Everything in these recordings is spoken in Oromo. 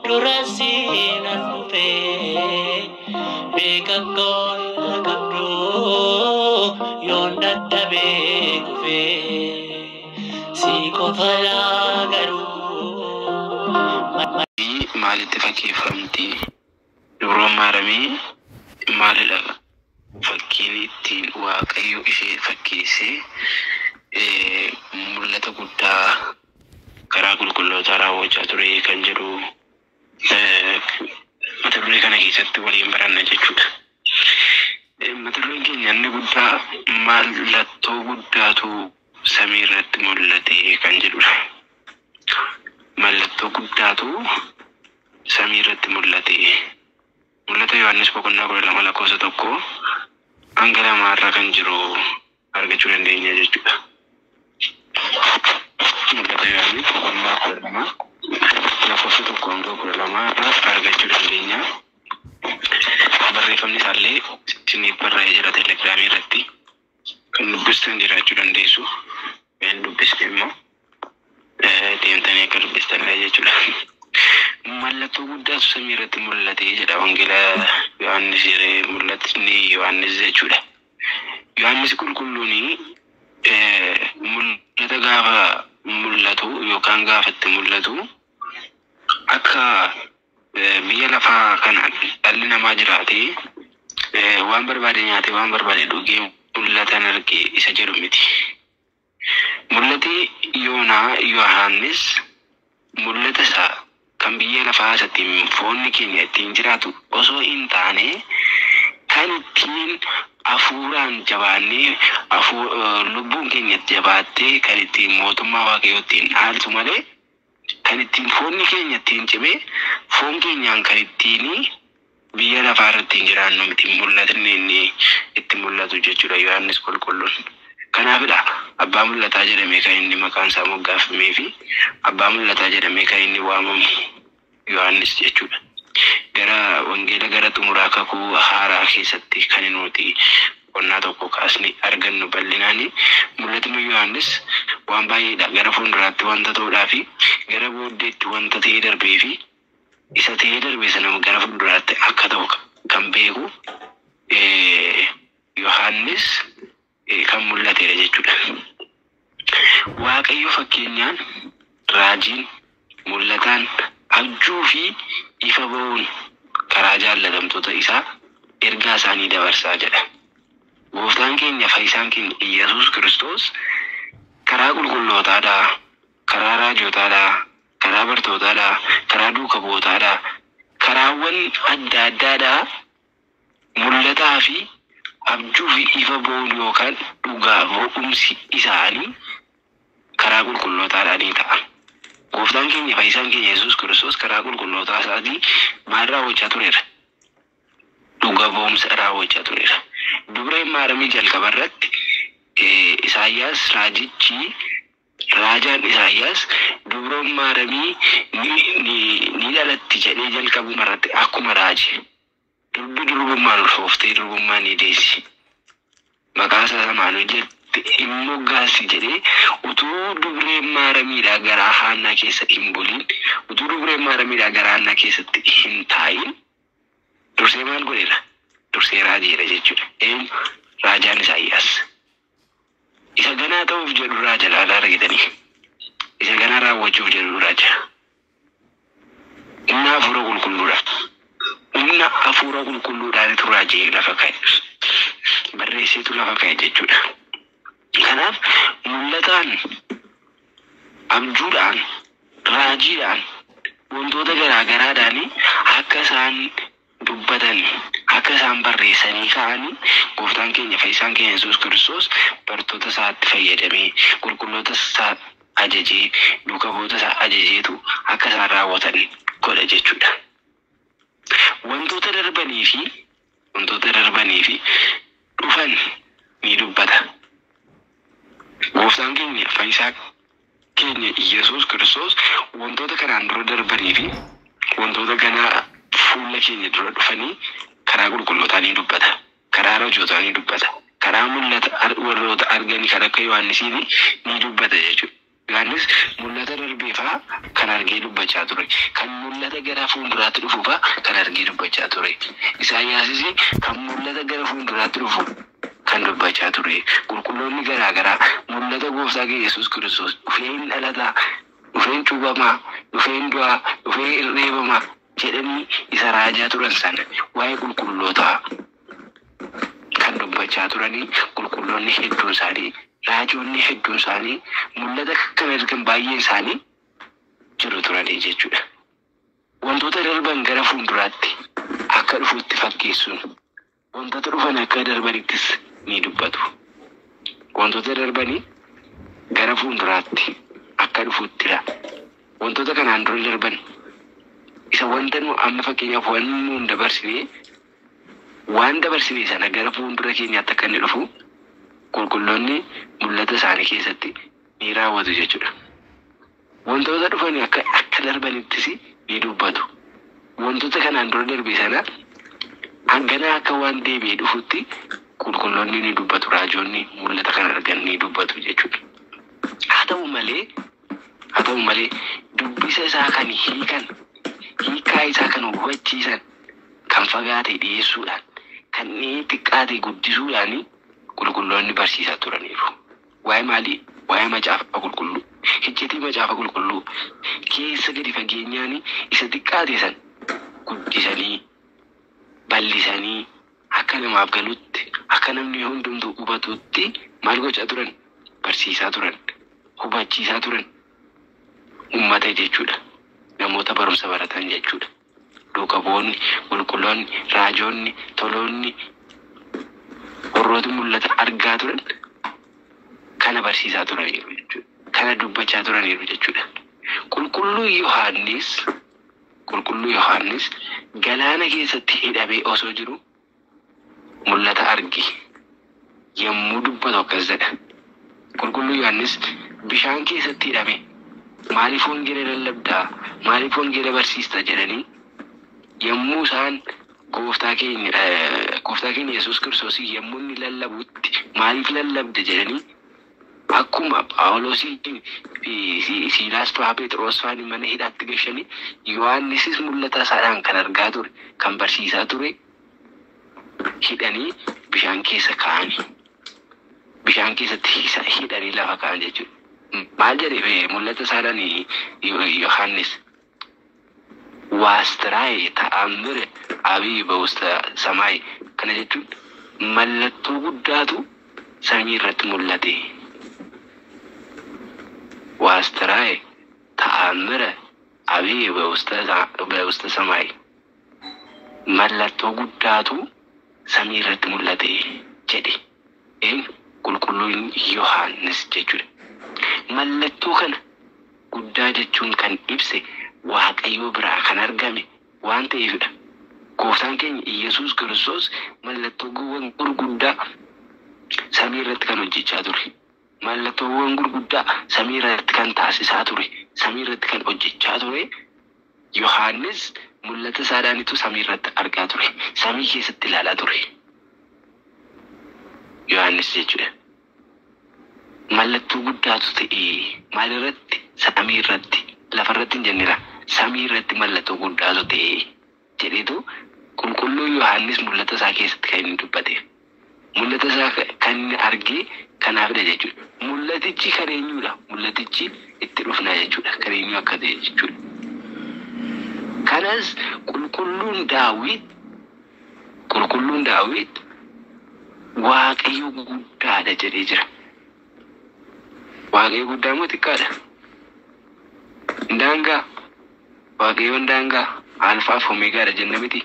Durasiin dhufee beekakkoo qabdu yoon dadhabee kufee si qofa garuu. Maalitti fakkeeffamti? Dubroo maaramii maalidha? Fakkiin ittiin Waaqayyo ishee fakkeessee mul'ata guddaa karaa qulqulloota raawwachaa ture kan jedhu mata duree kana keessatti waliin baranna jechuudha. Mata dureen keenya inni guddaa mallattoo guddaatu samii irratti mul'ate kan jedhudha. Mallattoo guddaatu samii irratti mul'ate. Mul'ata Yohaannis boqonnaa 12:1 hanga 2 kan jiru argachuu dandeenya jechuudha. Mul'ata Yohaannis boqonnaa 12:1 argachuu dandeenya. Barreeffamni isaallee isiniif barreeffamee jira telegiraamii irratti kan dubbistan jiraachuu dandeessu. Kan dubbiste immoo deemtanii akka dubbistan jechuudha. Mallattoo guddaatu samii irratti mul'ate jedha wangeela Yohaannis mul'atni Yohaannis jechuudha. Yohaannis qulqulluun mul'ata gaafa mul'atu yookaan gaafatti mul'atu akka biyya lafaa kana dhalli namaa jiraatee waan barbaade nyaatee waan barbaade dhugee mul'atan argee isa jedhu miti. Mul'ati Yohaannis mul'ata isaa kan biyya lafaa isatti foonni keenya ittiin jiraatu osoo hin taane kan ittiin hafuuraan jabaannee lubbuun keenya jabaattee kan ittiin mootummaa Waaqayyoo ittiin dhaaltu malee kan ittiin foonni keenya ittiin cimee foon keenyaan kan ittiin biyya lafaa irratti hin jiraannu miti. Mul'atni inni itti mul'atu jechuudha Yohaannis qulqulluun. Kanaafidha abbaa mul'ataa jedhamee kan inni maqaan isaa moggaafamee fi abbaa mul'ataa jedhamee kan inni waamamu Yohaannis jechuudha. Wangeela gara xumuraa kakuu haaraa keessatti kan nuti qonnaa tokko kaasni argannu bal'inaan mul'atni Yohaannis waan baay'eedha. Gara fuulduraatti wanta ta'uudhaa fi gara booddeetti wanta ta'ee darbee fi isa ta'ee darbee sana gara fuulduraatti akka ta'u kan beeku Yohaannis kan mul'atedha jechuudha. Waaqayyo fakkeenyaan raajiin mul'ataan abjuu fi ifa ba'uun karaa jaallatamtoota isaa ergaa isaanii dabarsaa jedha. Gooftaan keenya fayyisaan keenya Iyyasuus Kiristoos karaa qulqullootaadhaa, karaa raajootaadhaa, karaa bartootaadhaa, karaa duuka bu'ootaadhaa, karaawwan adda addaadhaa mul'ataa fi abjuu fi ifa ba'uun yookaan dhugaa ba'umsi isaanii karaa qulqullootaadhaan ta'a. Gooftaan keenya fayyisaan keenya Yesuus Kiristoos karaa qulqullootaa isaatii maal raawwachaa tureera? Dhugaa ba'umsa raawwachaa tureera. Dubreen maaramii jalqaba irratti raajaan Isaayyaas dubroon maaramii ni dhalatti jedhee jalqabuma irratti akkuma raaje. Dubbi durbummaan ulfooftee durbummaan ni deessi. Maqaa isaa samaan hojjette immoo gaassi jedhee utuu dubreen maaramiidhaa garaa haannaa keessa hin buliin, utuu dubreen maaramiidhaa garaa haannaa keessatti hin taa'iin dursee maal godheera? Dursee raajeera jechuudha. Raajaan Isaayyaas. Isa ganaa ta'uuf jedhu raaja laalaa argitanii. Isa ganaa raawwachuuf jedhu raaja. Inni hafuura qulqulluudha. Humna hafuura qulqulluudhaanitu raajee lafa ka'e. Barreesseetu lafa ka'e jechuudha. Kanaaf mul'ataan, abjuudhaan, raajiidhaan, wantoota garaagaraadhaan akka isaan dubbatan, akka isaan barreessanii ka'anii gooftaan keenya fayyisaan keenya Yesuus Kiristoos bartoota isaatti fayyadamee qulqulloota isaa ajajee duuka bu'oota isaa ajajeetu akka isaan raawwatan godha jechuudha. Wantoota darbanii fi dhufan ni dubbata. Gooftaan keenya fayyisaa keenya Yesuus Kiristoos wantoota kanaan dura darbanii fi wantoota ganaa fuula keenya dura dhufanii karaa qulqullootaa ni dubbata. Karaa raajootaa ni dubbata. Karaa mul'ata warroota arganii kan akka Yohaannisiin ni dubbata jechuudha. Yohaannis mul'ata darbeefaa kan argee dubbachaa ture. Kan mul'ata gara fuulduraatti dhufuufaa kan argee dubbachaa ture. Isaayyaasis kan mul'ata gara fuulduraatti dhufu kan dubbachaa ture. Qulqulloonni garaagaraa mul'ata gooftaa keenya Yesuus Kiristoos dhufeen dhalataa, dhufeen cuubamaa, dhufeen du'aa, dhufeen reebamaa jedhanii isa raajaa turan sana waa'ee qulqullootaa kan dubbachaa turanii qulqulloonni hedduun isaanii, raajoonni hedduun isaanii mul'ata kan argan baay'een isaanii jiru turanii jechuudha. Wantoota darban gara fuulduraatti akka dhufuutti fakkeessuun wantoota dhufan akka darbanittis ni dubbatu. Wantoota darbanii gara fuulduraatti akka dhufuuttidha. Wantoota kanaan dura darban isa wanta nu amma fakkeenyaaf waan nu dabarsinee waan dabarsinee sana gara fuuldura keenyaatti akka inni dhufu qulqulloonni mul'ata isaanii keessatti ni raawwatu jechuudha. Wantoota dhufan akka darbanittis ni dubbatu. Wantoota kanaan dura darbe sana hangana akka waan deebi'ee dhufutti qulqulloonni ni dubbatu. Raajoonni mul'ata kana argan ni dubbatu jechuudha. Haa ta'u malee dubbisa isaa kan hiikaa isaa kan hubachiisan kan fagaate dhiyeessuudhaan kan inni xiqqaate guddisuudhaan qulqulloonni barsiisaa turaniiru. Waa'ee maalii? Waa'ee macaafa qulqulluu. Hiccitii macaafa qulqulluu keessa gadi fageenyaan isa xiqqaate san guddisanii bal'isanii akka namaaf galutti akka namni hundumtuu hubatutti maal gochaa turan? Barsiisaa turan, hubachiisaa turan uummata jechuudha. Namoota barumsa baratan jechuudha. Duuka bu'oonni, qulqulloonni, raajoonni, toloonni, warroota mul'ata argaa turan kana barsiisaa turaniiru jechuudha. Kana dubbachaa turaniiru jechuudha. Qulqulluu Yohaannis galaana keessatti hidhamee osoo jiru mul'ata arge. Yommuu dubbatu akkas jedha. Qulqulluu Yohaannis bishaan keessatti hidhame maaliif wangeela lallabdaa, maaliif wangeela barsiistaa jedhanii yommuu isaan gooftaa keenya Yesuus Kiristoos yommuu inni lallabutti maaliif lallabde jedhanii akkuma Phaawulosii fi Siilaas fa'aa Phexros fa'aa mana hidhaatti geessanii Yohaannisis mul'ata isaadhaan kan argaa ture, kan barsiisaa ture hidhanii bishaan keessa kaa'anii. Bishaan keessatti hidhanii lafa kaa'an jechuudha. Maal jedhee mul'ata isaadhaan Yohaannis waastiraa'e ta'ammire abii ba'usta samaa'e kana jechuun mallattoo guddaatu samii irratti mul'ate. Waastiraa'e ta'ammire abii ba'usta samaa'e mallattoo guddaatu samii irratti mul'ate jedhe. Qulqulluun Yohaannis jechuudha. Mallattoo kana guddaa jechuun kan ibse Waaqayyoo biraa kan argame waan ta'eefidha. Gooftaan keenya Yesuus Kiristoos mallattoowwan gurguddaa samii irratti kan hojjechaa ture. Mallattoowwan gurguddaa samii irratti kan taasisaa ture. Samii irratti kan hojjechaa ture. Yohaannis mul'ata isaadhaanitu samii irratti argaa ture. Samii keessatti ilaalaa ture. Yohaannis jechuudha. Mallattoo guddaatu ta'e maalirratti? Samii irratti. Lafarratti hin jennira. Samii irratti mallattoo guddaatu ta'e jedheetu qulqulluu Yohaannis mul'ata isaa keessatti kan inni dubbate. Mul'ata isaa kan inni argee kanaafidha jechuudha. Mul'atichi kan eenyudha? Mul'atichi itti dhufnaa jechuudha. Kan eenyu akka ta'e jechuudha. Kanas qulqulluun Daawit Waaqayyo guddaadha jedhee jira. Waaqayyo guddaa moo xiqqaadha? Daangaa. Waaqayyoon daangaa alfaa fi omeegaadha jenna miti.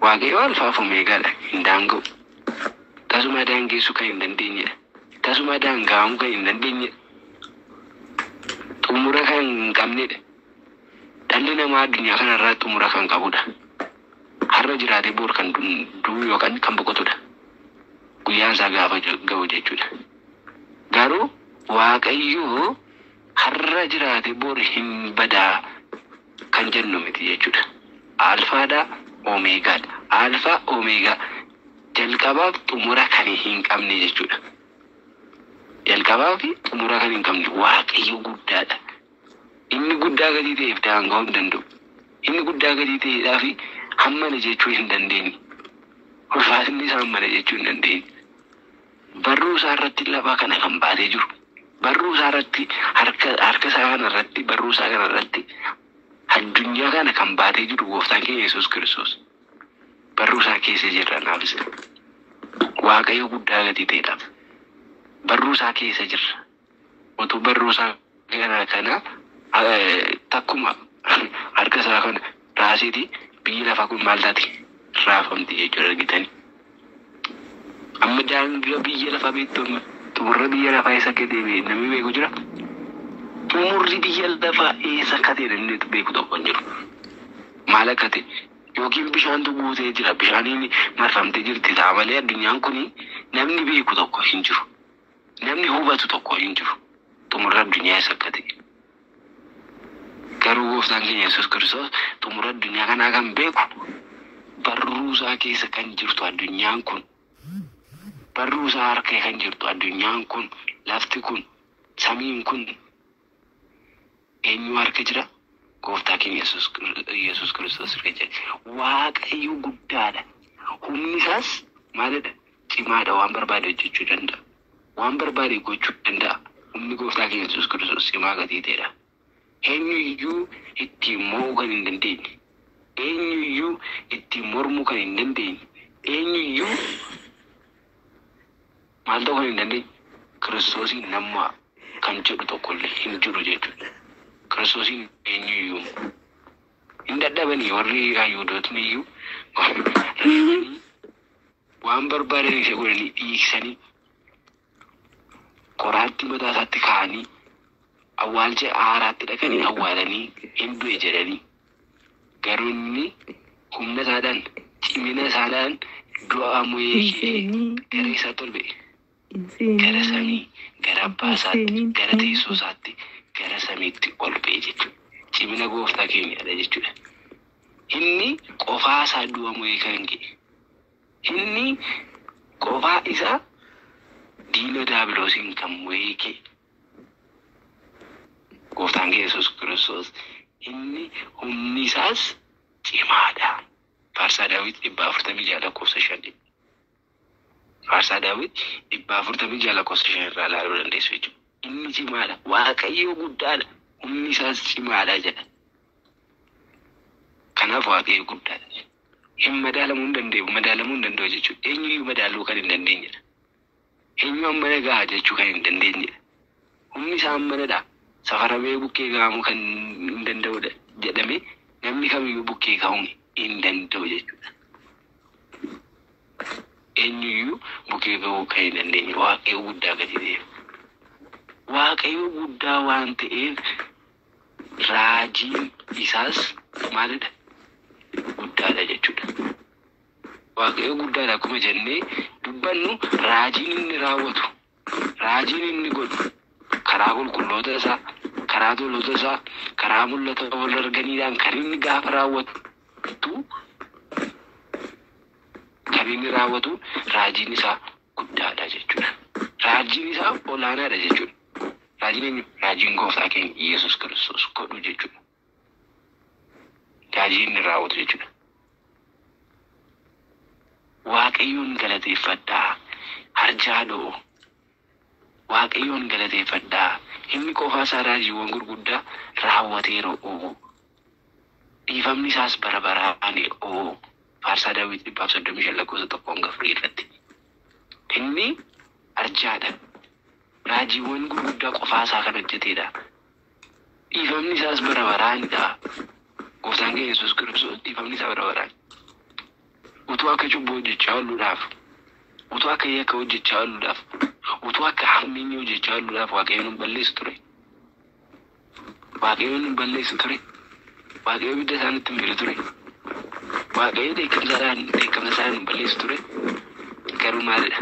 Waaqayyo alfaa fi omeegaadha hin daanga'u. Tasuma daangeessuu kan hin dandeenyedha. Tasuma daanga'uu kan hin dandeenyedha. Xumura kan hin qabnedha. Dhalli namaa addunyaa kanarraa xumura kan qabudha. Har'a jiraatee boor kan du'u yookaan kan boqotudha. Guyyaan isaa gaafa ga'u jechuudha. Garuu Waaqayyo har'a jiraatee boor hin badaa kan jennu miti jechuudha. Alfaadha, omeegaadha. Alfaa, omeegaa jalqabaaf xumura kan hin qabne jechuudha. jalqabaa fi xumura kan hin qabne waaqayyo guddaadha. Inni guddaa gadi ta'eef daanga'uu hin danda'u. Inni guddaa gadi ta'eedhaa fi hammana jechuu hin dandeenye. Ulfaatinni isaa hammana jechuu hin dandeenye. Barruu isaa irratti lafa kana kan baatee jiru. Barruu isaa irratti harka isaa kana irratti barruu isaa kana irratti addunyaa kana kan baatee jiru gooftaan keenya Yesuus Kiristoos. Barruu isaa keessa jirra naafis. Waaqayyo guddaa gadi ta'eedha. Barruu isaa keessa jirra. Otoo barruu isaa kana takkuma harka isaa kana raasiiti biyyi lafaa kun maal taati raafamti jechuudha argitanii. Amma daangaa biyya lafaa beektu xumurra biyya lafaa eessa akka ta'e namni beeku jira. Xumurri biyya lafaa eessa akka ta'e namni beeku tokko hin jiru. Maal akka ta'e yookiin bishaantu guutee jira bishaaniin marfamtee jirti ta'a malee addunyaan kun namni beeku tokko hin jiru. Namni hubatu tokko hin jiru. Xumurra addunyaa eessa akka ta'e. Garuu gooftaan keenya Yesuus Kiristoos xumura addunyaa kanaa kan beeku barruu isaa keessa kan jirtu addunyaan kun. Barruu isaa harka kan jirtu addunyaan kun lafti kun samiin kun eenyu harka jira? Gooftaa keenya Yesuus Kiristoos harka jira. Waaqayyo guddaadha. Humni isaas maalidha? Cimaadha. Waan barbaade hojjechuu danda'a. Waan barbaade gochuu danda'a. Humni gooftaa keenya Yesuus Kiristoos cimaa gatii ta'edha. Eenyuyyuu ittiin mo'uu kan hin dandeenye. Eenyuyyuu ittiin mormuu kan hin dandeenye. Eenyuyyuu maal ta'uu kan hin dandeenye. Kiristoosiin nama kan jedhu tokkollee hin jiru jechuudha. Kiristoosiin eenyuyyuu hin dadhabanii warri Yihuudootni iyyuu waan barbaadan isa godhanii dhiiksanii qoraatti mataa isaatti kaa'anii awwaalcha aaraatti dhaqanii awwaalanii hin du'e jedhanii garuu inni humna isaadhaan cimina isaadhaan du'a mo'ee gara isaa tolbe gara samii gara abbaa isaatti gara teessoo isaatti gara samiitti ol ba'e jechuudha. Cimina gooftaa keenyadha jechuudha. Inni qofaa isaa du'a mo'ee kan ga'e. Inni qofaa isaa diina daabiloosiin kan mo'ee ga'e. Gooftaan keenya Yesuus Kiristoos inni humni isaas cimaadha. Faarsaa Daawit 446 Faarsaa Daawit 446 irraa ilaaluu dandeessu jechuudha. Inni cimaadha. Waaqayyo guddaadha. Humni isaas cimaadha jedha. Kanaaf waaqayyo guddaadha. Hin madaalamuu hin danda'u. Madaalamuu hin danda'u jechuudha. Eenyuyyuu madaaluu kan hin dandeenyedha. Eenyu hammana gahaa jechuu kan hin dandeenyedha. Humni isaa hammanadha. Safaramee bukkee gahamuu kan hin danda'udha jedhame namni kamiyyuu bukkee gahuu hin danda'u jechuudha. Eenyuyyuu bukkee gahuu kan hin dandeenye waaqayyo guddaa gadi ta'eef. Waaqayyo guddaa waan ta'eef raajiin isaas maalidha? Guddaadha jechuudha. Waaqayyo guddaadha akkuma jennee dubbannu raajiin inni raawwatu, raajiin inni godhu karaa qulqulloota isaa, karaa toloota isaa, karaa mul'ata wal arganiidhaan kan inni gaafa raawwatu raajiin isaa guddaadha jechuudha. Raajiin isaa olaanaadha jechuudha. Raajiin gooftaa keenya Yesuus Kiristoos godhu jechuudha. Raajii inni raawwatu jechuudha. Waaqayyoon galateeffadhaa harjaadhoo. Waaqayyoon galateeffadhaa inni qofaa isaa raajiiwwan gurguddaa raawwateeroo. Dhiifamni isaas bara baraan oo. Faarsaa Daawit 135 irratti. Inni arjaadha. Raajiiwwan gurguddaa qofaa isaa kan hojjetedha. Dhiifamni isaas bara baraanidha. Gooftaan keenya Yesuus Kiristoos dhiifamni isaa bara baraan. Utuu akka cubbuu hojjechaa ooluudhaaf, utuu akka yakka hojjechaa ooluudhaaf, utuu akka hamminni hojjechaa ooluudhaaf Waaqayyoon hin balleessu ture. Waaqayyoon hin balleessu ture. Waaqayyo ibidda isaanitti hin fidu ture. Waaqayyo dheekkamsa isaan hin balleessu ture. Garuu maalidha?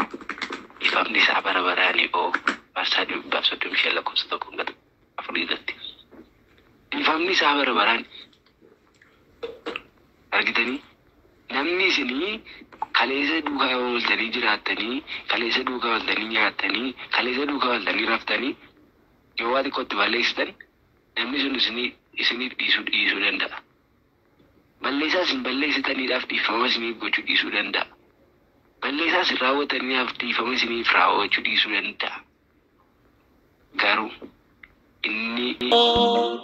Dhiifamni isaa bara baraanii oo Faarsaa 135 irratti. Dhiifamni isaa bara baraan argitanii namni isinii kaleessa duukaa ooltanii jiraatanii kaleessa duukaa ooltanii nyaatanii kaleessa duukaa ooltanii raftanii yoo waa xiqqootti balleessitan namni sun isiniif dhiisuu danda'a. Balleessaa isin balleessitaniidhaaf dhiifama isiniif gochuu dhiisuu danda'a. Balleessaa isin raawwataniidhaaf dhiifama isiniif raawwachuu dhiisuu danda'a. Garuu inni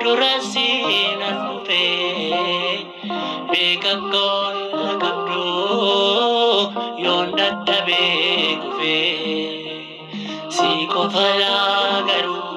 durasiin dhufee beekakkoo qabduu yoon dadhabee kufee si qofa garuu.